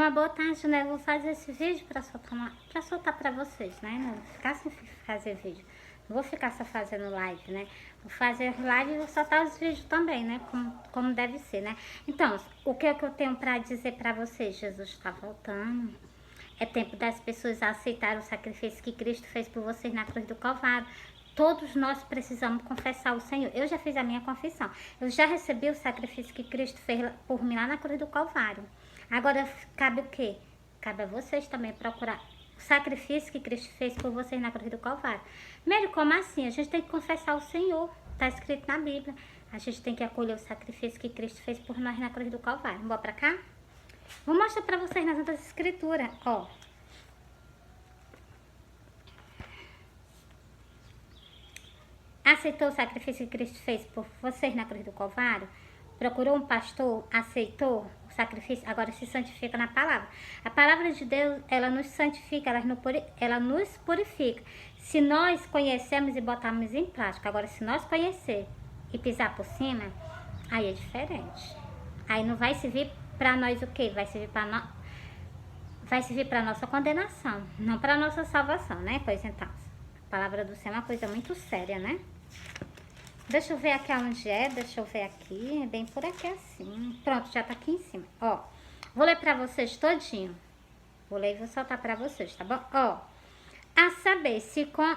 Uma boa tarde, né? Eu vou fazer esse vídeo pra soltar pra vocês, né? Não vou ficar sem fazer vídeo. Não vou ficar só fazendo live, né? Vou fazer live e vou soltar os vídeos também, né? Como deve ser, né? Então, o que é que eu tenho pra dizer pra vocês? Jesus está voltando. É tempo das pessoas aceitarem o sacrifício que Cristo fez por vocês na cruz do Calvário. Todos nós precisamos confessar o Senhor. Eu já fiz a minha confissão. Eu já recebi o sacrifício que Cristo fez por mim lá na cruz do Calvário. Agora, cabe o quê? Cabe a vocês também procurar o sacrifício que Cristo fez por vocês na cruz do Calvário. Primeiro, como assim? A gente tem que confessar o Senhor. Está escrito na Bíblia. A gente tem que acolher o sacrifício que Cristo fez por nós na cruz do Calvário. Bora pra cá? Vou mostrar pra vocês nas outras escrituras, ó. Aceitou o sacrifício que Cristo fez por vocês na cruz do Calvário? Procurou um pastor, aceitou o sacrifício, agora se santifica na palavra. A palavra de Deus, ela nos santifica, ela nos purifica. Se nós conhecemos e botarmos em prática, agora se nós conhecer e pisar por cima, aí é diferente. Aí não vai servir para nós o quê? Vai servir para nossa condenação, não para nossa salvação, né? Pois então, a palavra do Senhor é uma coisa muito séria, né? Deixa eu ver aqui onde é, deixa eu ver aqui, é bem por aqui assim. Pronto, já tá aqui em cima, ó. Vou ler pra vocês todinho. Vou ler e vou soltar pra vocês, tá bom? Ó, a saber se com...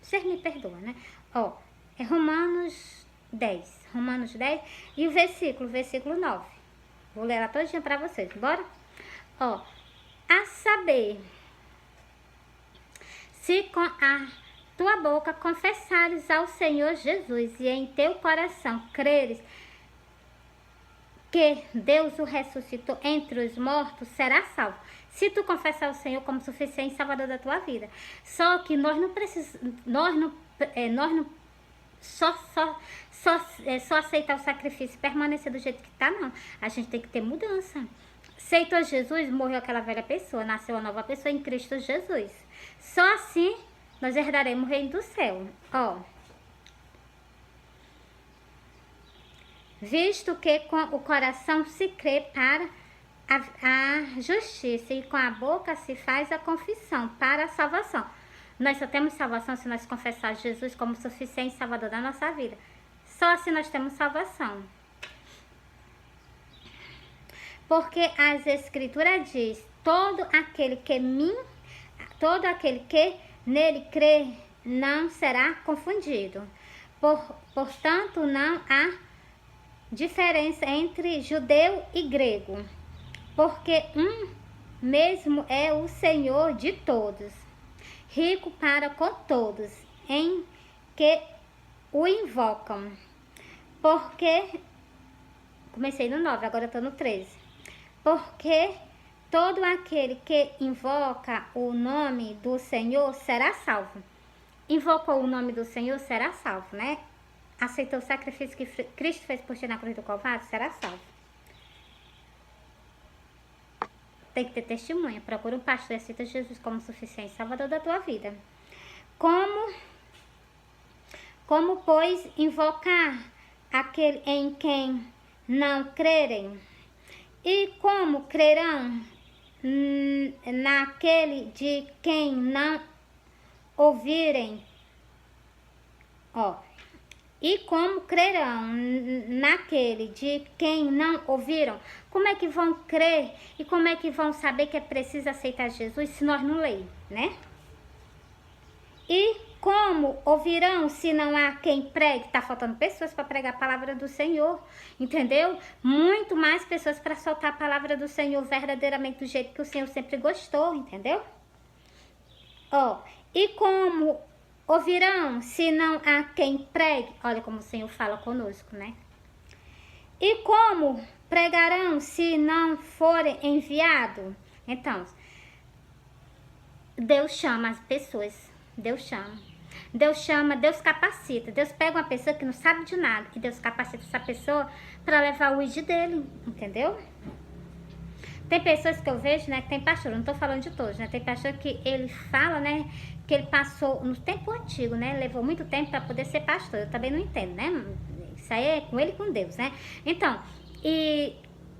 Vocês me perdoam, né? Ó, é Romanos 10 e o versículo 9. Vou ler ela todinha pra vocês, bora? Ó, a saber se com a tua boca confessares ao Senhor Jesus e em teu coração creres que Deus o ressuscitou entre os mortos, será salvo. Se tu confessar o Senhor como suficiente salvador da tua vida. Só que nós não precisamos, só aceitar o sacrifício e permanecer do jeito que tá, não. A gente tem que ter mudança. Aceitou Jesus, morreu aquela velha pessoa, nasceu uma nova pessoa em Cristo Jesus. Só assim nós herdaremos o reino do céu. Ó. Visto que com o coração se crê para a justiça e com a boca se faz a confissão para a salvação. Nós só temos salvação se nós confessarmos Jesus como suficiente salvador da nossa vida. Só assim nós temos salvação. Porque as escrituras diz, todo aquele que nele crê não será confundido. Portanto, não há diferença entre judeu e grego, porque um mesmo é o Senhor de todos, rico para com todos, em que o invocam. Porque, comecei no 9, agora estou no 13. Porque todo aquele que invoca o nome do Senhor será salvo. Invocou o nome do Senhor, será salvo, né? Aceitou o sacrifício que Cristo fez por ti na cruz do Calvário, será salvo. Tem que ter testemunha. Procura um pastor e aceita Jesus como suficiente salvador da tua vida. Como pois, invocar aquele em quem não crerem? E como crerão naquele de quem não ouvirem? Ó. E como crerão naquele de quem não ouviram? Como é que vão crer e como é que vão saber que é preciso aceitar Jesus se nós não lemos, né? E como ouvirão se não há quem pregue? Tá faltando pessoas para pregar a palavra do Senhor, entendeu? Muito mais pessoas para soltar a palavra do Senhor verdadeiramente do jeito que o Senhor sempre gostou, entendeu? Ó, e como ouvirão se não há quem pregue? Olha como o Senhor fala conosco, né? E como pregarão se não forem enviados? Então, Deus chama as pessoas. Deus chama, Deus capacita. Deus pega uma pessoa que não sabe de nada e Deus capacita essa pessoa para levar o ID dele, entendeu? Tem pessoas que eu vejo, né, que tem pastor, não tô falando de todos, né? Tem pastor que ele fala, né, que ele passou no tempo antigo, né? Levou muito tempo para poder ser pastor. Eu também não entendo, né? Isso aí é com ele e com Deus, né? Então, e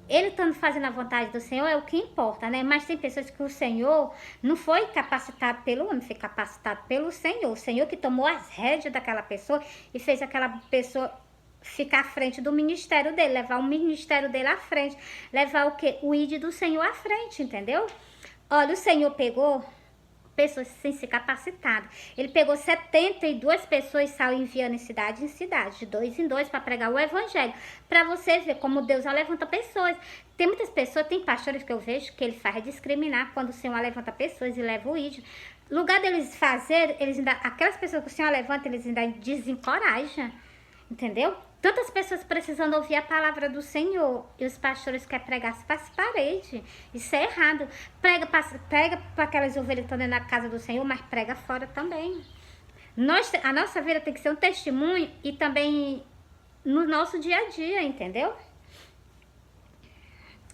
ele estando fazendo a vontade do Senhor é o que importa, né? Mas tem pessoas que o Senhor não foi capacitado pelo homem, foi capacitado pelo Senhor. O Senhor que tomou as rédeas daquela pessoa e fez aquela pessoa ficar à frente do ministério dele, levar o ministério dele à frente, levar o quê? O ID do Senhor à frente, entendeu? Olha, o Senhor pegou pessoas sem ser capacitadas. Ele pegou 72 pessoas e saiu enviando em cidade, de 2 em 2, para pregar o evangelho. Para você ver como Deus levanta pessoas. Tem muitas pessoas, tem pastores que eu vejo que ele faz discriminar quando o Senhor levanta pessoas e leva o ídolo. No lugar deles fazer, eles ainda, aquelas pessoas que o Senhor levanta, eles ainda desencorajam. Entendeu? Tantas pessoas precisando ouvir a palavra do Senhor e os pastores querem pregar para as paredes. Isso é errado. Prega para aquelas ovelhas que estão dentro da casa do Senhor, mas prega fora também. A nossa vida tem que ser um testemunho e também no nosso dia a dia, entendeu?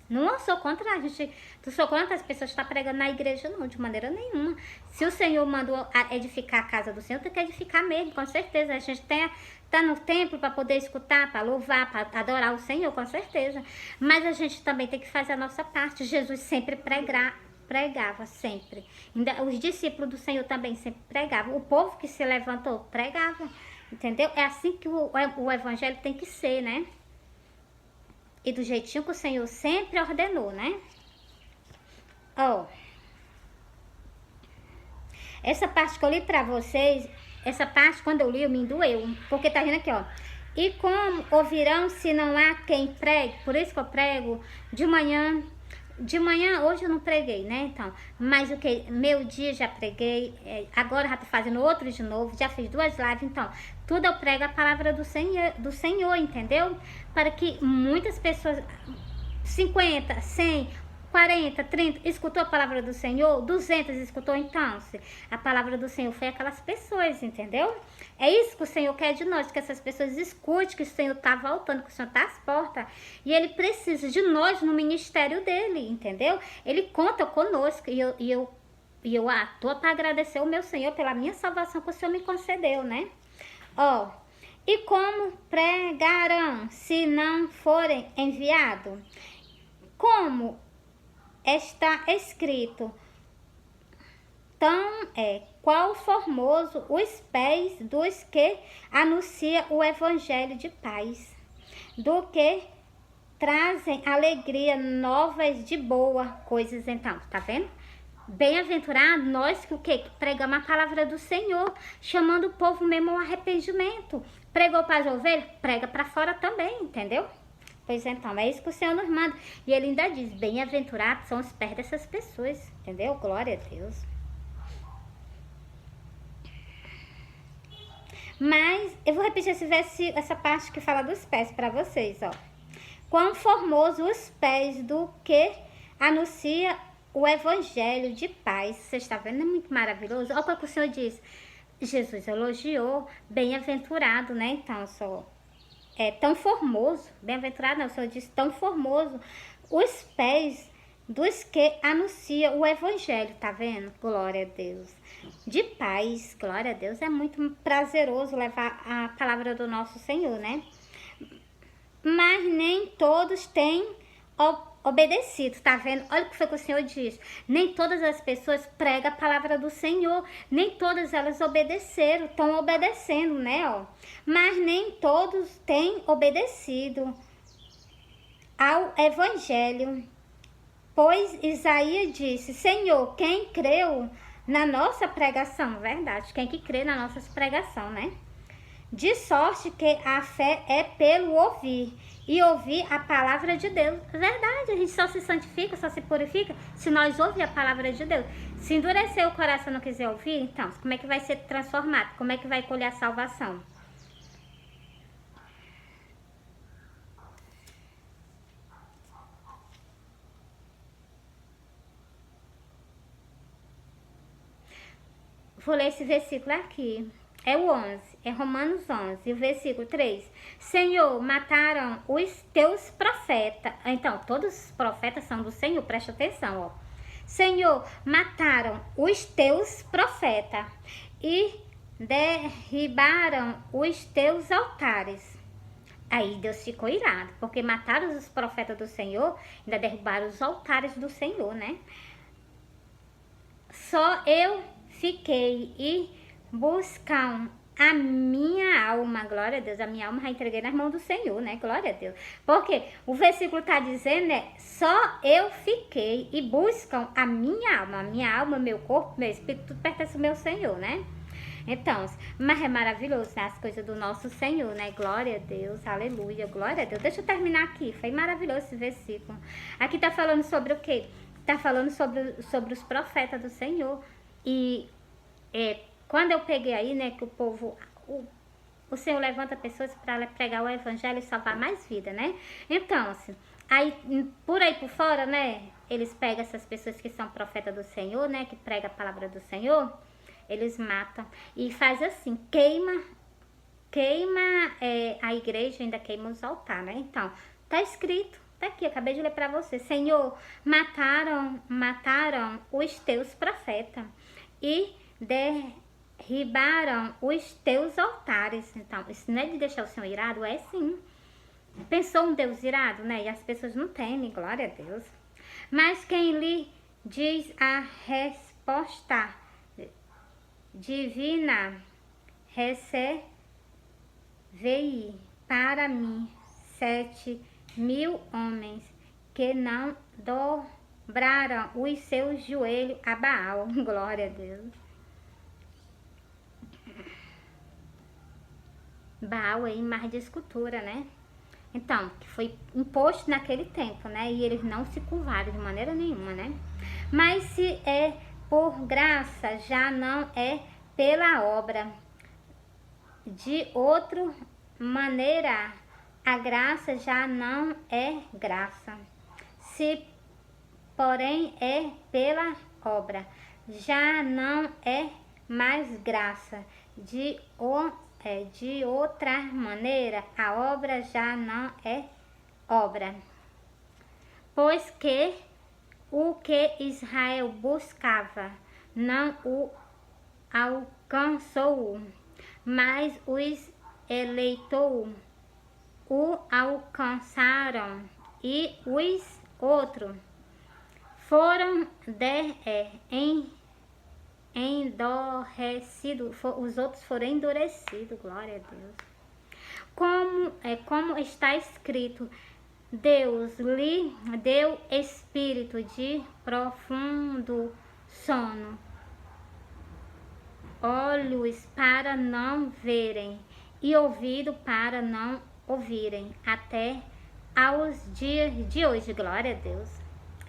Não sou contra não sou contra as pessoas estar pregando na igreja, não, de maneira nenhuma. Se o Senhor mandou edificar a casa do Senhor, tem que edificar mesmo, com certeza. A gente tá no templo para poder escutar, para louvar, para adorar o Senhor, com certeza. Mas a gente também tem que fazer a nossa parte. Jesus sempre pregava, sempre. Os discípulos do Senhor também sempre pregavam. O povo que se levantou, pregava. Entendeu? É assim que o evangelho tem que ser, né? E do jeitinho que o Senhor sempre ordenou, né? Ó. Essa parte que eu li pra vocês, essa parte quando eu li, me doeu. Porque tá vendo aqui, ó. E como ouvirão se não há quem pregue? Por isso que eu prego de manhã. De manhã, hoje eu não preguei, né? Então, mas o que? Meu dia já preguei. Agora já tô fazendo outro de novo. Já fiz 2 lives. Então, tudo eu prego a palavra do Senhor, entendeu? Para que muitas pessoas, 50, 100, 40, 30, escutou a palavra do Senhor, 200 escutou, então, a palavra do Senhor foi aquelas pessoas, entendeu? É isso que o Senhor quer de nós, que essas pessoas escutem que o Senhor está voltando, que o Senhor está às portas, e Ele precisa de nós no ministério dEle, entendeu? Ele conta conosco, e eu tô para agradecer o meu Senhor pela minha salvação que o Senhor me concedeu, né? Ó, e como pregarão se não forem enviados? Como está escrito, qual formoso os pés dos que anuncia o evangelho de paz, do que trazem alegria, novas de boa coisas. Então, tá vendo? Bem-aventurado nós que o quê? Que pregamos a palavra do Senhor, chamando o povo mesmo ao arrependimento. Pregou para as ovelhas? Prega para fora também, entendeu? Pois então, é isso que o Senhor nos manda. E ele ainda diz, bem-aventurados são os pés dessas pessoas, entendeu? Glória a Deus. Mas, eu vou repetir essa parte que fala dos pés para vocês, ó. Quão formoso os pés do que anuncia o evangelho de paz. Você está vendo? É muito maravilhoso. Olha o que o Senhor diz. Jesus elogiou, bem-aventurado, né? Então, tão formoso, bem-aventurado não, o Senhor diz tão formoso, os pés dos que anuncia o evangelho, tá vendo? Glória a Deus. De paz, glória a Deus, é muito prazeroso levar a palavra do nosso Senhor, né? Mas nem todos têm obedecido, tá vendo? Olha o que foi que o Senhor diz. Nem todas as pessoas pregam a palavra do Senhor, nem todas elas obedeceram, estão obedecendo, né? Ó. Mas nem todos têm obedecido ao evangelho. Pois Isaías disse, Senhor, quem creu na nossa pregação? Verdade, quem que crê na nossa pregação, né? De sorte que a fé é pelo ouvir, e ouvir a palavra de Deus. Verdade, a gente só se santifica, só se purifica se nós ouvir a palavra de Deus. Se endurecer o coração e não quiser ouvir, então, como é que vai ser transformado? Como é que vai colher a salvação? Vou ler esse versículo aqui. É o 11, é Romanos 11, e o versículo 3. Senhor, mataram os teus profetas. Então, todos os profetas são do Senhor, presta atenção, ó. Senhor, mataram os teus profetas e derribaram os teus altares. Aí Deus ficou irado, porque mataram os profetas do Senhor, ainda derrubaram os altares do Senhor, né? Só eu fiquei e buscam a minha alma, glória a Deus, a minha alma já entreguei nas mãos do Senhor, né? Glória a Deus. Porque o versículo tá dizendo, né? Só eu fiquei e buscam a minha alma, meu corpo, meu espírito, tudo pertence ao meu Senhor, né? Então, mas é maravilhoso, né? As coisas do nosso Senhor, né? Glória a Deus, aleluia, glória a Deus. Deixa eu terminar aqui, foi maravilhoso esse versículo. Aqui tá falando sobre o quê? Tá falando sobre os profetas do Senhor. E quando eu peguei aí, né, que o povo, o Senhor levanta pessoas para pregar o evangelho e salvar mais vida, né? Então, assim, aí por fora, né, eles pegam essas pessoas que são profetas do Senhor, né, que pregam a palavra do Senhor, eles matam e faz assim, queima a igreja, ainda queima os altares, né? Então, tá escrito, tá aqui, eu acabei de ler para você, Senhor, mataram os teus profetas e derribaram os teus altares. Então, isso não é de deixar o Senhor irado, é sim. Pensou um Deus irado, né? E as pessoas não temem, glória a Deus. Mas quem lhe diz a resposta divina, recebei para mim 7.000 homens que não dobraram os seus joelhos a Baal. Glória a Deus. Baal é imagem de escultura, né? Então, que foi imposto naquele tempo, né? E eles não se curvaram de maneira nenhuma, né? Mas se é por graça, já não é pela obra. De outra maneira, a graça já não é graça. Se, porém, é pela obra, já não é mais graça. De outra maneira, a obra já não é obra. Pois que o que Israel buscava não o alcançou, mas os eleitores o alcançaram e os outros foram endurecidos, os outros foram endurecidos, glória a Deus. Como está escrito, Deus lhe deu espírito de profundo sono, olhos para não verem e ouvido para não ouvirem, até aos dias de hoje, glória a Deus.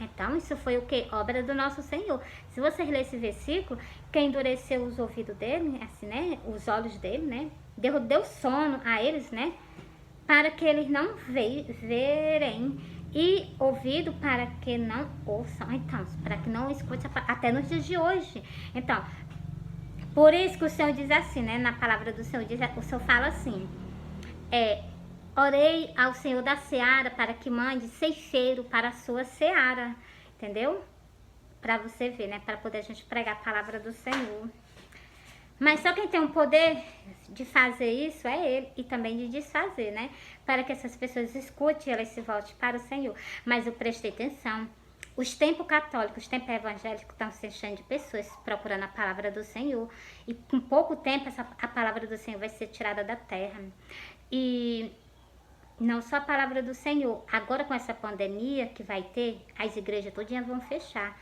Então, isso foi o que? Obra do nosso Senhor. Se vocês lerem esse versículo, quem endureceu os ouvidos dele, assim, né? Os olhos dele, né? Deu sono a eles, né? Para que eles não verem e ouvido para que não ouçam. Então, para que não escutem até nos dias de hoje. Então, por isso que o Senhor diz assim, né? Na palavra do Senhor, o Senhor fala assim, orei ao Senhor da seara para que mande ceifeiro para a sua seara, entendeu? Para você ver, né? Para poder a gente pregar a palavra do Senhor. Mas só quem tem o poder de fazer isso é Ele, e também de desfazer, né? Para que essas pessoas escutem e elas se voltem para o Senhor. Mas eu prestei atenção. Os templos católicos, os templos evangélicos estão se enchendo de pessoas procurando a palavra do Senhor. E com pouco tempo a palavra do Senhor vai ser tirada da terra. E não só a palavra do Senhor. Agora com essa pandemia que vai ter, as igrejas todinhas vão fechar.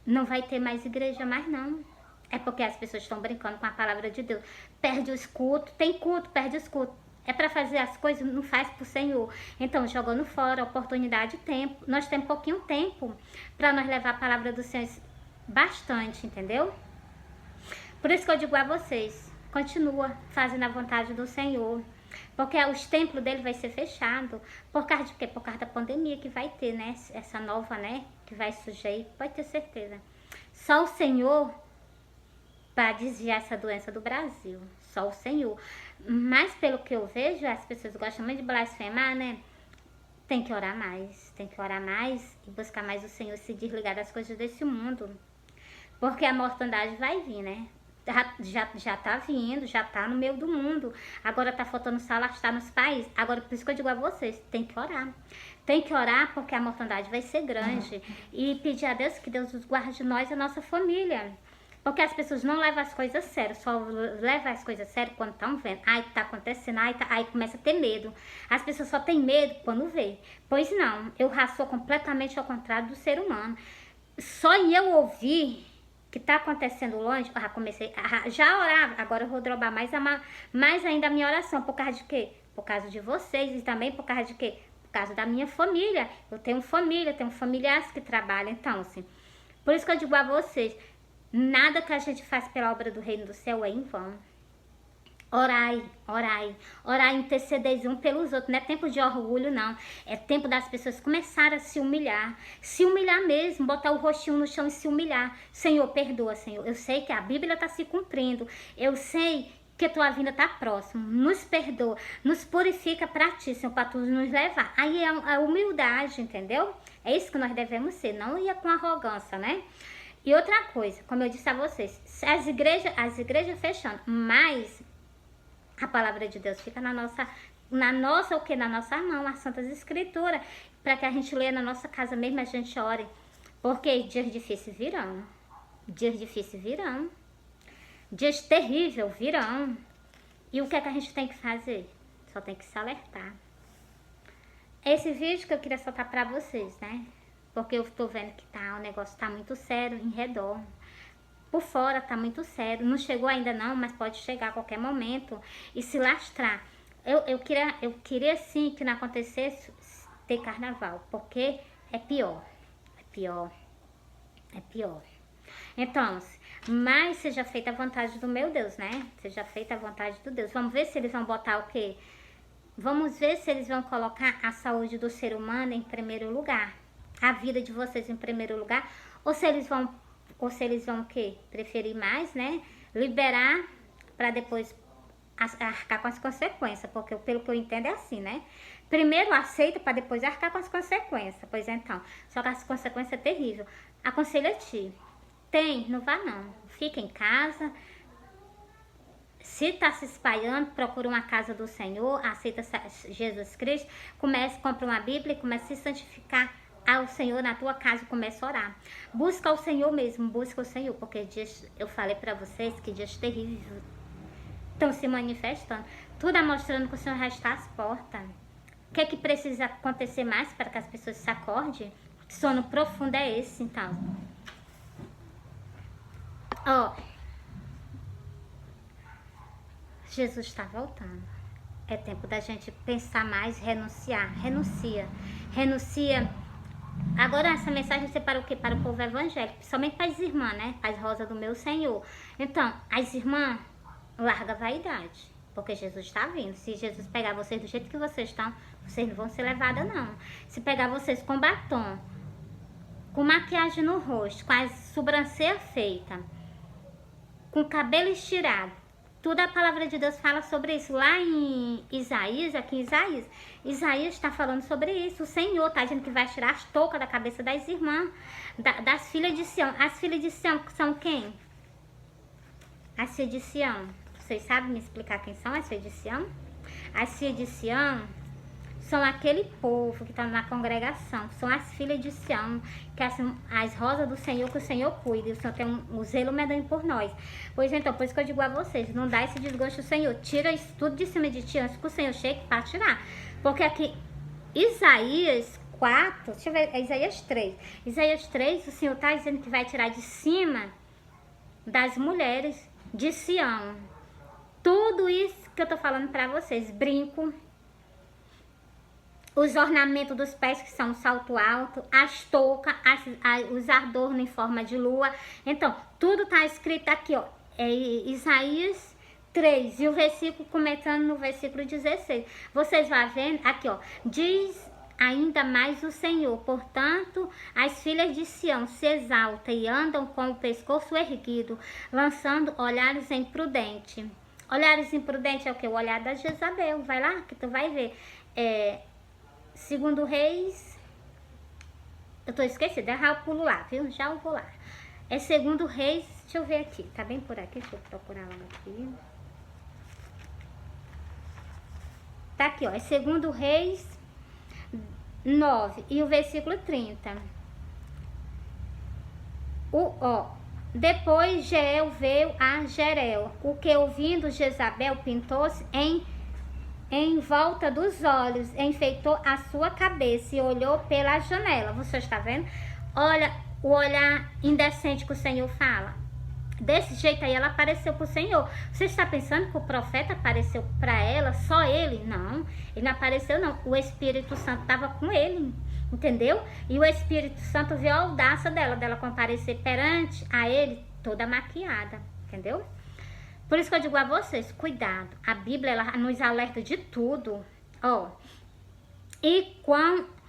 Não vai ter mais igreja mais não. É porque as pessoas estão brincando com a palavra de Deus. Perde os cultos, tem culto, perde os cultos. É para fazer as coisas, não faz pro Senhor. Então, jogando fora, oportunidade, tempo. Nós temos pouquinho tempo para nós levar a palavra do Senhor bastante, entendeu? Por isso que eu digo a vocês, continua fazendo a vontade do Senhor. Porque os templos dele vai ser fechado. Por causa de quê? Por causa da pandemia que vai ter, né? Essa nova, né? Que vai surgir aí, pode ter certeza. Só o Senhor para desviar essa doença do Brasil. Só o Senhor. Mas pelo que eu vejo, as pessoas gostam muito de blasfemar, né? Tem que orar mais. Tem que orar mais e buscar mais o Senhor, se desligar das coisas desse mundo. Porque a mortandade vai vir, né? Já tá vindo, já tá no meio do mundo. Agora tá faltando se alastrar nos países. Agora, por isso que eu digo a vocês, tem que orar. Tem que orar porque a mortandade vai ser grande. E pedir a Deus que Deus os guarde de nós e a nossa família. Porque as pessoas não levam as coisas a sério, só levam as coisas a sério quando estão vendo. Ai, tá acontecendo, aí começa a ter medo. As pessoas só têm medo quando vê. Pois não, eu já sou completamente ao contrário do ser humano. Só em eu ouvir que tá acontecendo longe, eu já comecei a já orar. Agora eu vou drobar mais ainda a minha oração. Por causa de quê? Por causa de vocês e também por causa de quê? Por causa da minha família. Eu tenho família, tenho familiares que trabalham. Então, assim, por isso que eu digo a vocês, nada que a gente faz pela obra do reino do céu é em vão. Orai, orai, orai, intercedeis um pelos outros. Não é tempo de orgulho, não. É tempo das pessoas começarem a se humilhar mesmo, botar o rostinho no chão e se humilhar. Senhor, perdoa, Senhor. Eu sei que a Bíblia está se cumprindo. Eu sei que a tua vinda está próxima. Nos perdoa, nos purifica para ti, Senhor, para tu nos levar. Aí é a humildade, entendeu? É isso que nós devemos ser, não ia com arrogância, né? E outra coisa, como eu disse a vocês, as igrejas fechando, mas a palavra de Deus fica na nossa mão, as Santas Escrituras, para que a gente leia na nossa casa mesmo, a gente ore. Porque dias difíceis virão. Dias difíceis virão. Dias terríveis virão. E o que é que a gente tem que fazer? Só tem que se alertar. Esse vídeo que eu queria soltar para vocês, né? Porque eu tô vendo que o negócio tá muito sério em redor. Por fora tá muito sério. Não chegou ainda não, mas pode chegar a qualquer momento e se lastrar. Eu queria sim que não acontecesse ter carnaval, porque é pior. É pior. É pior. Então, mas seja feita a vontade do meu Deus, né? Seja feita a vontade do Deus. Vamos ver se eles vão botar o quê? Vamos ver se eles vão colocar a saúde do ser humano em primeiro lugar. A vida de vocês em primeiro lugar. Ou se eles vão o quê? Preferir mais, né? Liberar para depois arcar com as consequências. Porque pelo que eu entendo é assim, né? Primeiro aceita para depois arcar com as consequências. Pois então, só que as consequências é terrível. Aconselho a ti. Não vá não. Fica em casa. Se está se espalhando, procura uma casa do Senhor, aceita Jesus Cristo, compra uma Bíblia e comece a se santificar ao Senhor na tua casa e comece a orar. Busca o Senhor mesmo, busca o Senhor, porque dias, eu falei para vocês que dias terríveis estão se manifestando. Tudo é mostrando que o Senhor já está às portas. O que é que precisa acontecer mais para que as pessoas se acordem? Sono profundo é esse, então. Jesus está voltando. É tempo da gente pensar mais, renunciar. Renuncia. Agora essa mensagem você para o quê? Para o povo evangélico, principalmente para as irmãs, né? As rosas do meu Senhor. Então, as irmãs, larga a vaidade, porque Jesus está vindo. Se Jesus pegar vocês do jeito que vocês estão, vocês não vão ser levadas, não. Se pegar vocês com batom, com maquiagem no rosto, com as sobrancelhas feitas, com o cabelo estirado, tudo a palavra de Deus fala sobre isso. Lá em Isaías, aqui em Isaías está falando sobre isso. O Senhor está dizendo que vai tirar as toucas da cabeça das irmãs, das filhas de Sião. As filhas de Sião são quem? As filhas de Sião. Vocês sabem me explicar quem são as filhas de Sião? As filhas de Sião são aquele povo que está na congregação. São as filhas de Sião, que são as rosas do Senhor, que o Senhor cuida. E o Senhor tem um zelo medonho por nós. Pois então, por isso que eu digo a vocês, não dá esse desgosto ao Senhor. Tira isso tudo de cima de ti antes que o Senhor chegue para tirar. Porque aqui, Isaías 4, deixa eu ver, é Isaías 3. Isaías 3, o Senhor está dizendo que vai tirar de cima das mulheres de Sião. Tudo isso que eu tô falando para vocês, brinco, os ornamentos dos pés, que são o salto alto, as toucas, os adornos em forma de lua. Então, tudo tá escrito aqui, ó. É Isaías 3. E o versículo, começando no versículo 16. Vocês vão vendo aqui, ó. Diz ainda mais o Senhor: portanto, as filhas de Sião se exaltam e andam com o pescoço erguido, lançando olhares imprudentes. Olhares imprudentes é o que? O olhar da Jezabel. Vai lá que tu vai ver. Segundo Reis, eu tô esquecida, já eu pulo lá, viu? Já eu vou lá. É 2 Reis, deixa eu ver aqui, tá bem por aqui, deixa eu procurar logo aqui. Tá aqui, ó, é 2 Reis 9 e o versículo 30. Depois Jeel veio a Jerel, o que ouvindo Jezabel pintou-se em volta dos olhos, enfeitou a sua cabeça e olhou pela janela. Você está vendo? Olha o olhar indecente que o Senhor fala. Desse jeito aí ela apareceu para o Senhor. Você está pensando que o profeta apareceu para ela, só ele? Não, ele não apareceu não. O Espírito Santo estava com ele, entendeu? E o Espírito Santo viu a audácia dela comparecer perante a ele toda maquiada, entendeu? Por isso que eu digo a vocês, cuidado. A Bíblia, ela nos alerta de tudo. Ó. E quando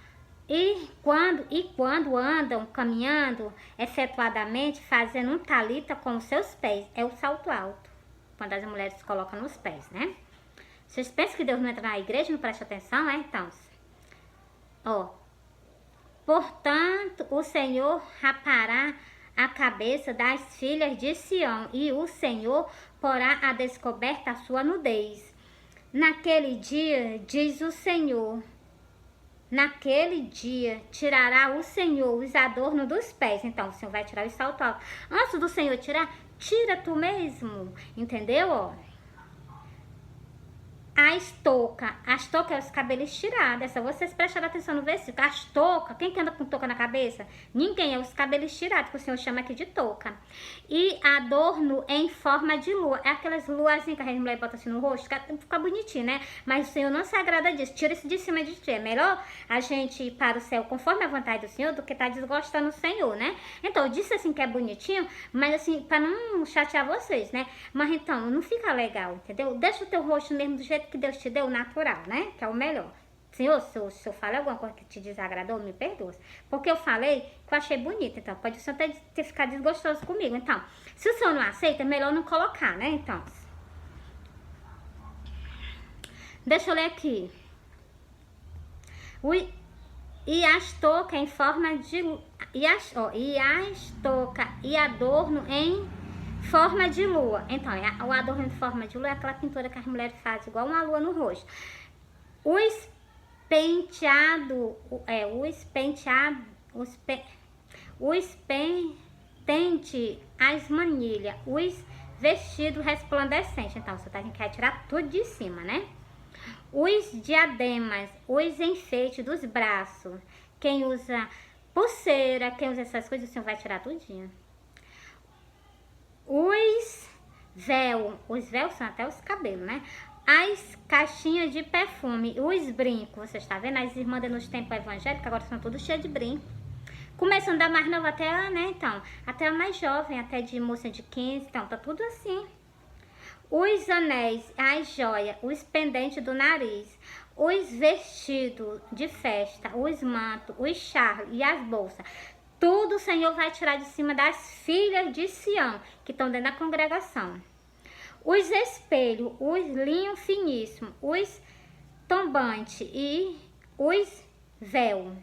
andam caminhando efetuadamente, fazendo um talita com os seus pés. É o salto alto. Quando as mulheres se colocam nos pés, né? Vocês pensam que Deus não entra na igreja, não presta atenção, é? Então, ó. Portanto, o Senhor rapará a cabeça das filhas de Sião, e o Senhor porá a descoberta a sua nudez. Naquele dia, diz o Senhor, naquele dia tirará o Senhor os adornos dos pés. Então, o Senhor vai tirar os saltos altos. Antes do Senhor tirar, tira tu mesmo, entendeu? Ó. As touca é os cabelos tirados. É só vocês prestarem atenção no versículo. As touca, quem que anda com touca na cabeça? Ninguém, é os cabelos tirados, que o Senhor chama aqui de touca. E adorno em forma de lua. É aquelas luazinhas que a mulher bota assim no rosto, fica bonitinho, né? Mas o Senhor não se agrada disso. Tira isso de cima de ti. É melhor a gente ir para o céu conforme a vontade do Senhor do que tá desgostando o Senhor, né? Então, eu disse assim que é bonitinho, mas assim, para não chatear vocês, né? Mas então, não fica legal, entendeu? Deixa o teu rosto mesmo do jeito que Deus te deu, natural, né? Que é o melhor. Senhor, se eu falei alguma coisa que te desagradou, me perdoa. Porque eu falei que eu achei bonito. Então, pode o Senhor ter ficado desgostoso comigo. Então, se o Senhor não aceita, é melhor não colocar, né? Então, deixa eu ler aqui. E as touca em forma de... E as touca e adorno em forma de lua. Então, o adorno em forma de lua é aquela pintura que as mulheres fazem, igual uma lua no rosto. Os penteado, os pentente, as manilhas, os vestidos resplandecentes. Então, você tem que tirar tudo de cima, né? Os diademas, os enfeites dos braços. Quem usa pulseira, quem usa essas coisas, o Senhor vai tirar tudinho. Os véus são até os cabelos, né? As caixinhas de perfume, os brincos, você está vendo? As irmãs nos tempos evangélicos agora são todas cheias de brinco. Começando da mais nova até a, né, então, até a mais jovem, até de moça de 15, então, tá tudo assim. Os anéis, as joias, os pendentes do nariz, os vestidos de festa, os mantos, os charros e as bolsas. Tudo o Senhor vai tirar de cima das filhas de Sião, que estão dentro da congregação. Os espelhos, os linhos finíssimos, os tombantes e os véus.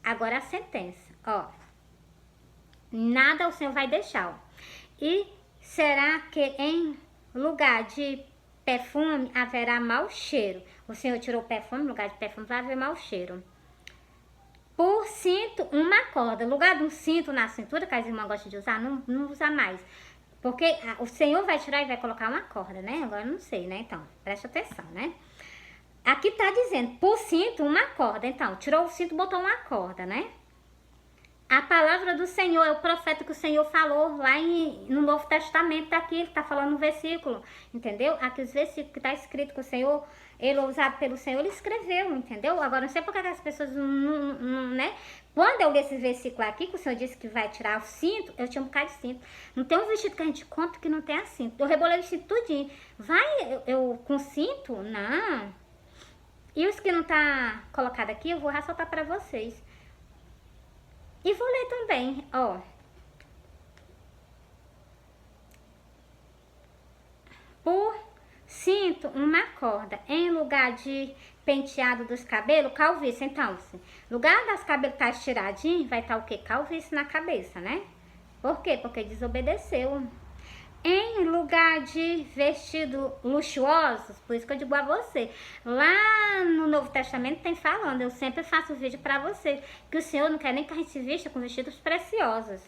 Agora a sentença, ó. Nada o Senhor vai deixar, ó. E será que em lugar de perfume haverá mau cheiro? O Senhor tirou o perfume, no lugar de perfume vai haver mau cheiro. Por cinto, uma corda. No lugar de um cinto na cintura, que as irmãs gostam de usar, não usa mais. Porque o Senhor vai tirar e vai colocar uma corda, né? Agora eu não sei, né? Então, presta atenção, né? Aqui tá dizendo, por cinto, uma corda. Então, tirou o cinto, botou uma corda, né? A palavra do Senhor é o profeta que o Senhor falou lá no Novo Testamento, tá aqui, ele tá falando no versículo, entendeu? Aqui os versículos que tá escrito que o Senhor, ele usado pelo Senhor, ele escreveu, entendeu? Agora, não sei porque as pessoas não, né? Quando eu li esse versículo aqui, que o Senhor disse que vai tirar o cinto, eu tinha um bocado de cinto. Não tem um vestido que a gente compra que não tem a cinto. Eu rebolei o vestido tudinho. Vai eu com cinto? Não. E os que não tá colocado aqui, eu vou ressaltar para vocês. E vou ler também, ó. Por cinto, uma corda. Em lugar de penteado dos cabelos, calvície. Então, se lugar das cabelos tá estiradinho, vai estar o quê? Calvície na cabeça, né? Por quê? Porque desobedeceu. Em lugar de vestido luxuosos, por isso que eu digo a você, lá no Novo Testamento tem falando, eu sempre faço vídeo para você, que o Senhor não quer nem que a gente se vista com vestidos preciosos.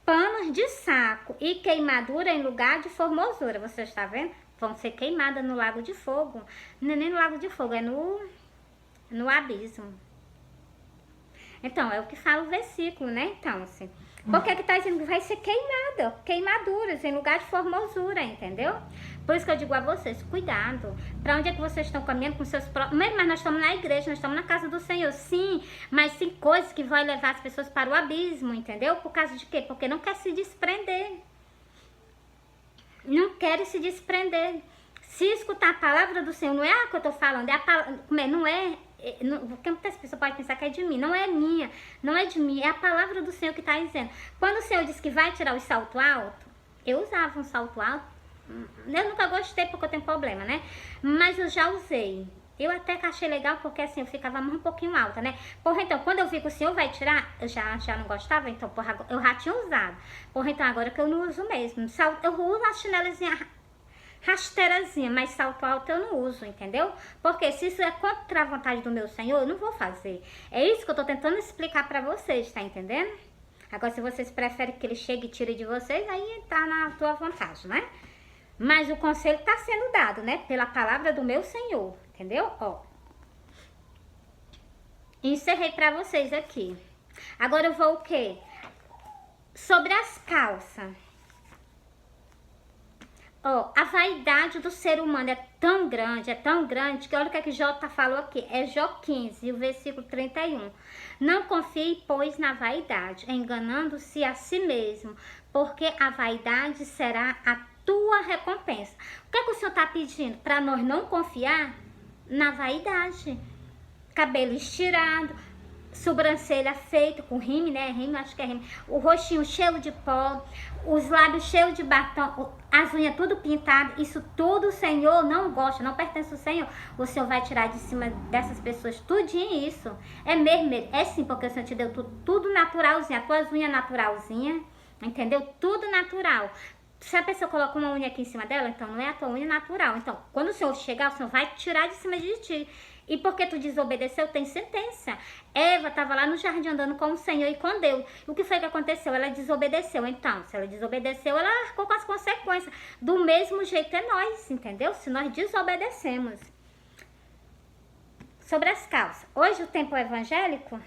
Panos de saco e queimadura em lugar de formosura, você está vendo? Vão ser queimadas no lago de fogo. Não é nem no lago de fogo, é no abismo. Então, é o que fala o versículo, né? Então, assim, porque que tá dizendo que vai ser queimada, queimaduras em lugar de formosura, entendeu? Por isso que eu digo a vocês, cuidado. Pra onde é que vocês estão caminhando com seus próprios... Mas nós estamos na igreja, nós estamos na casa do Senhor, sim. Mas tem coisas que vão levar as pessoas para o abismo, entendeu? Por causa de quê? Porque não quer se desprender. Não querem se desprender. Se escutar a palavra do Senhor, não é a que eu tô falando, é a palavra... Não é... Porque muitas pessoas podem pensar que é de mim, não é minha, não é de mim, é a palavra do Senhor que está dizendo. Quando o Senhor disse que vai tirar o salto alto, eu usava um salto alto, eu nunca gostei porque eu tenho problema, né? Mas eu já usei. Eu até que achei legal porque assim eu ficava um pouquinho alta, né? Porra, então, quando eu vi que o Senhor vai tirar, eu já não gostava, então, porra, eu já tinha usado. Porra, então, agora que eu não uso mesmo. Eu uso a chinelazinha rasteirazinha, mas salto alto eu não uso, entendeu? Porque se isso é contra a vontade do meu Senhor, eu não vou fazer. É isso que eu tô tentando explicar pra vocês, tá entendendo? Agora, se vocês preferem que ele chegue e tire de vocês, aí tá na tua vontade, né? Mas o conselho tá sendo dado, né? Pela palavra do meu Senhor, entendeu? Ó. Encerrei pra vocês aqui. Agora eu vou o quê? Sobre as calças. Ó, a vaidade do ser humano é tão grande, que olha o que é que Jó falou aqui. É Jó 15, o versículo 31. Não confie, pois, na vaidade, enganando-se a si mesmo, porque a vaidade será a tua recompensa. O que é que o Senhor está pedindo? Para nós não confiar na vaidade. Cabelo estirado, sobrancelha feita com rime, né? Rime, acho que é rime. O rostinho cheio de pó, os lábios cheios de batom, as unhas tudo pintado. Isso tudo o Senhor não gosta, não pertence ao Senhor. O Senhor vai tirar de cima dessas pessoas tudinho isso. É mesmo, é sim, porque o Senhor te deu tudo naturalzinho, as tuas unhas naturalzinha, entendeu? Tudo natural. Se a pessoa coloca uma unha aqui em cima dela, então não é a tua unha natural. Então, quando o Senhor chegar, o Senhor vai tirar de cima de ti. E porque tu desobedeceu, tem sentença. Eva estava lá no jardim andando com o Senhor e com Deus. O que foi que aconteceu? Ela desobedeceu. Então, se ela desobedeceu, ela arcou com as consequências. Do mesmo jeito é nós, entendeu? Se nós desobedecemos. Sobre as calças. Hoje o tempo evangélico...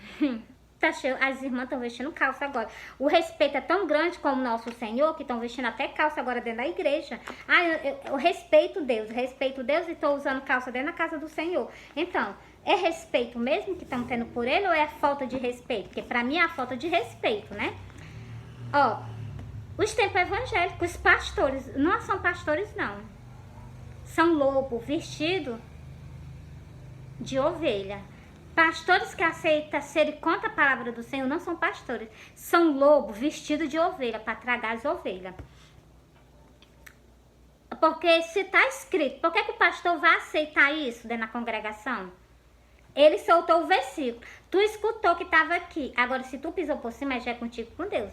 Tá cheio, as irmãs estão vestindo calça agora. O respeito é tão grande como o nosso Senhor, que estão vestindo até calça agora dentro da igreja. Ah, eu respeito Deus e estou usando calça dentro da casa do Senhor. Então, é respeito mesmo que estão tendo por ele ou é falta de respeito? Porque pra mim é a falta de respeito, né? Ó, os tempos evangélicos, os pastores, não são pastores não. São lobo vestido de ovelha. Pastores que aceitam ser contra a palavra do Senhor não são pastores. São lobo vestido de ovelha para tragar as ovelhas. Porque se está escrito, por que o pastor vai aceitar isso dentro da congregação? Ele soltou o versículo. Tu escutou que estava aqui. Agora, se tu pisou por cima, já é contigo com Deus.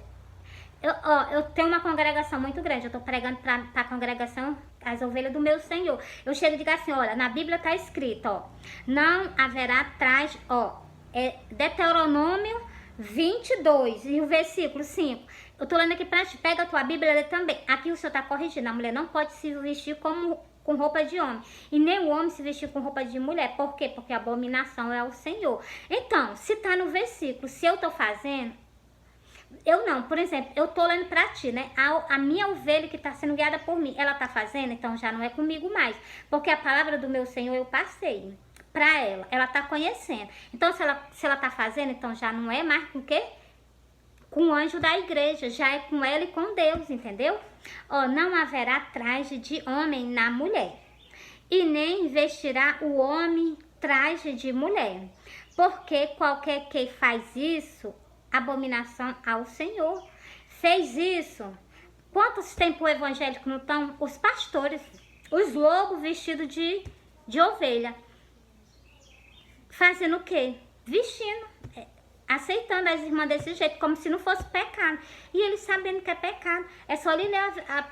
Eu tenho uma congregação muito grande. Eu estou pregando para a congregação as ovelhas do meu Senhor. Eu chego e digo assim, olha, na Bíblia está escrito, ó, não haverá traje, ó, Deuteronômio 22 e o versículo 5. Eu estou lendo aqui para ti, pega a tua Bíblia e lê também. Aqui o Senhor está corrigindo, a mulher não pode se vestir com roupa de homem. E nem o homem se vestir com roupa de mulher. Por quê? Porque a abominação é o Senhor. Então, se está no versículo, se eu estou fazendo... Eu não, por exemplo, eu tô lendo pra ti, né? A minha ovelha que tá sendo guiada por mim, ela tá fazendo, então já não é comigo mais. Porque a palavra do meu Senhor eu passei pra ela, ela tá conhecendo. Então se ela tá fazendo, então já não é mais com o quê? Com o anjo da igreja, já é com ela e com Deus, entendeu? Ó, não haverá traje de homem na mulher. E nem vestirá o homem traje de mulher. Porque qualquer que faz isso... abominação ao Senhor. Fez isso. Quantos tempos evangélicos não estão? Os pastores, os lobos vestidos de ovelha. Fazendo o quê? Vestindo aceitando as irmãs desse jeito, como se não fosse pecado. E eles sabendo que é pecado. É só ler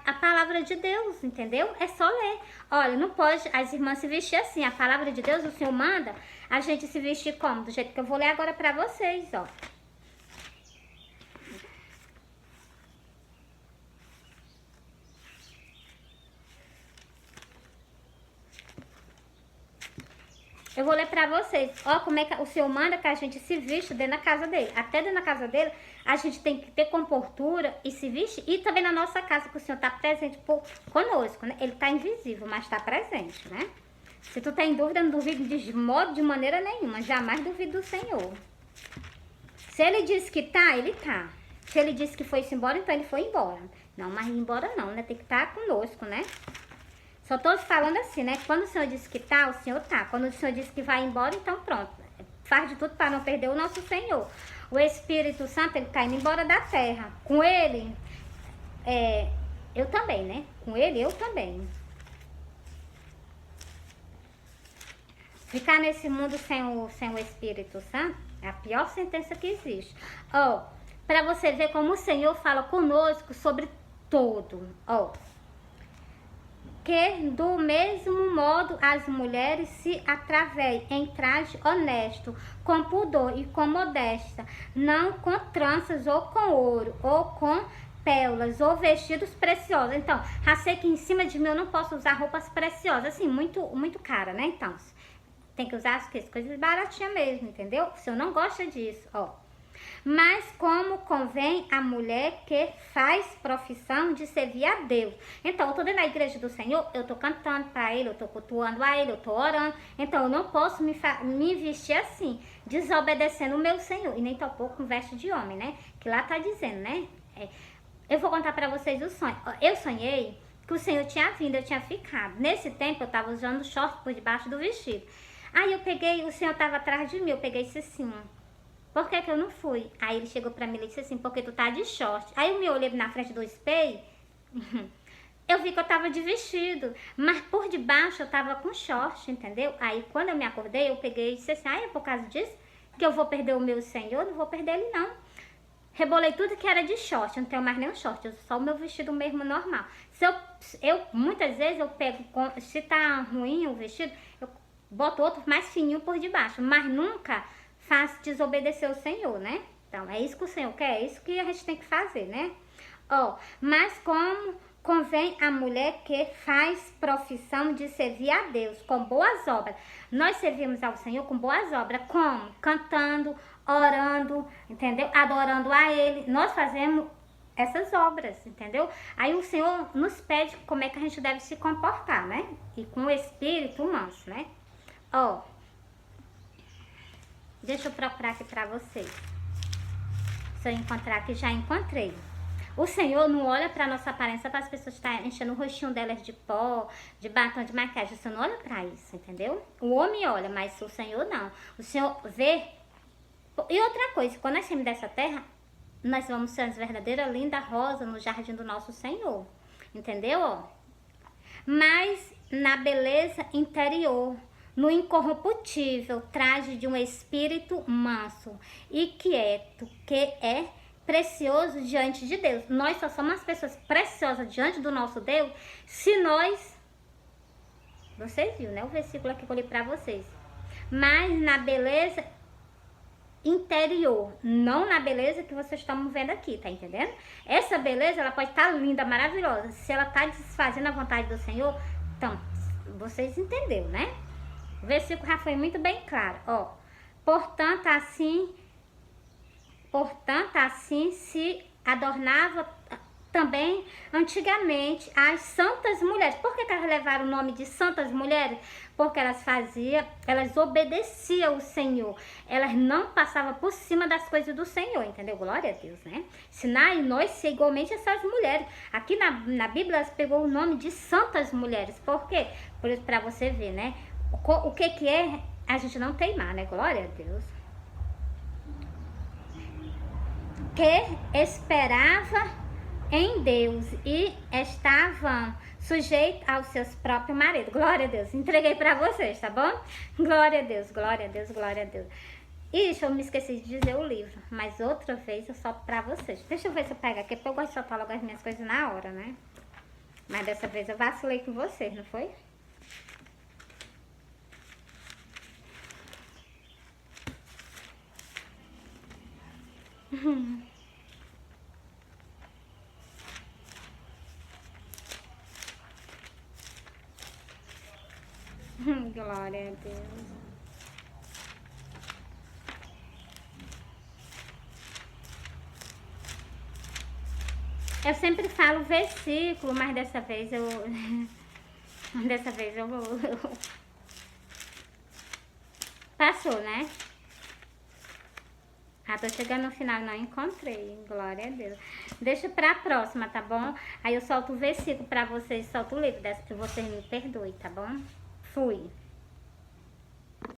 a palavra de Deus, entendeu? É só ler. Olha, não pode as irmãs se vestir assim. A palavra de Deus, o Senhor manda a gente se vestir como? Do jeito que eu vou ler agora pra vocês, ó. Eu vou ler pra vocês. Ó, como é que o Senhor manda que a gente se viste dentro da casa dele. Até dentro da casa dele, a gente tem que ter comportura e se vestir. E também na nossa casa, que o Senhor tá presente conosco, né? Ele tá invisível, mas tá presente, né? Se tu tem dúvida, não duvide de modo, de maneira nenhuma. Jamais duvide do Senhor. Se ele disse que tá, ele tá. Se ele disse que foi-se embora, então ele foi embora. Não, mas ir embora não, né? Tem que estar conosco, né? Só tô falando assim, né? Quando o Senhor disse que tá, o Senhor tá. Quando o Senhor disse que vai embora, então pronto. Faz de tudo para não perder o nosso Senhor. O Espírito Santo, ele tá indo embora da terra. Com ele, eu também, né? Com ele, eu também. Ficar nesse mundo sem o Espírito Santo é a pior sentença que existe. Ó, para você ver como o Senhor fala conosco sobre tudo. Ó. Que do mesmo modo as mulheres se atravessem em traje honesto, com pudor e com modéstia, não com tranças ou com ouro, ou com pérolas, ou vestidos preciosos. Então, já sei que em cima de mim eu não posso usar roupas preciosas, assim, muito cara, né? Então, tem que usar as coisas baratinhas mesmo, entendeu? O Senhor não gosta disso, ó. Mas como convém a mulher que faz profissão de servir a Deus. Então, eu tô dentro da igreja do Senhor, eu tô cantando para ele, eu tô cultuando a ele, eu tô orando. Então, eu não posso me vestir assim, desobedecendo o meu Senhor. E nem tampouco com veste de homem, né? Que lá tá dizendo, né? Eu vou contar para vocês o sonho. Eu sonhei que o Senhor tinha vindo, eu tinha ficado. Nesse tempo, eu tava usando short por debaixo do vestido. Aí eu peguei, o Senhor tava atrás de mim, eu peguei isso assim, por que que eu não fui? Aí ele chegou pra mim e disse assim, porque tu tá de short. Aí eu me olhei na frente do espelho, eu vi que eu tava de vestido, mas por debaixo eu tava com short, entendeu? Aí quando eu me acordei, eu peguei e disse assim, é por causa disso que eu vou perder o meu Senhor? Não vou perder ele não. Rebolei tudo que era de short, eu não tenho mais nenhum short, eu só o meu vestido mesmo normal. Se eu muitas vezes eu pego, se tá ruim o vestido, eu boto outro mais fininho por debaixo, mas nunca faço desobedecer o Senhor, né? Então, é isso que o Senhor quer, é isso que a gente tem que fazer, né? Ó, mas como convém a mulher que faz profissão de servir a Deus com boas obras. Nós servimos ao Senhor com boas obras, como? Cantando, orando, entendeu? Adorando a Ele. Nós fazemos essas obras, entendeu? Aí o Senhor nos pede como é que a gente deve se comportar, né? E com o espírito manso, né? Ó, deixa eu procurar aqui pra vocês. Se eu encontrar aqui, já encontrei. O Senhor não olha pra nossa aparência, para as pessoas estarem enchendo o rostinho delas de pó, de batom, de maquiagem. O Senhor não olha pra isso, entendeu? O homem olha, mas o Senhor não. O Senhor vê. E outra coisa, quando nós saímos dessa terra, nós vamos ser as verdadeiras linda rosa no jardim do nosso Senhor. Entendeu? Mas na beleza interior, no incorruptível traje de um espírito manso e quieto, que é precioso diante de Deus. Nós só somos as pessoas preciosas diante do nosso Deus se nós... Vocês viram, né? O versículo aqui que eu li pra vocês. Mas na beleza interior, não na beleza que vocês estão vendo aqui, tá entendendo? Essa beleza, ela pode estar linda, maravilhosa. Se ela tá desfazendo a vontade do Senhor, então, vocês entenderam, né? O versículo já foi muito bem claro, ó. Portanto, assim se adornava também antigamente as santas mulheres. Por que elas levaram o nome de santas mulheres? Porque elas obedeciam o Senhor. Elas não passavam por cima das coisas do Senhor, entendeu? Glória a Deus, né? Ensinar e nós ser igualmente essas mulheres. Aqui na Bíblia, elas pegou o nome de santas mulheres. Por quê? Por isso, pra você ver, né? O que é a gente não teimar, né? Glória a Deus. Que esperava em Deus e estavam sujeitos aos seus próprios maridos. Glória a Deus. Entreguei pra vocês, tá bom? Glória a Deus, glória a Deus, glória a Deus. Ixi, eu me esqueci de dizer o livro, mas outra vez eu solto pra vocês. Deixa eu ver se eu pego aqui, porque eu gosto de soltar logo as minhas coisas na hora, né? Mas dessa vez eu vacilei com vocês, não foi? Glória a Deus. Eu sempre falo versículo, mas dessa vez eu... Dessa vez eu vou... Passou, né? Ah, tô chegando no final, não encontrei. Glória a Deus. Deixa pra próxima, tá bom? Aí eu solto o versículo pra vocês, solto o livro, dessa que vocês me perdoem, tá bom? Fui.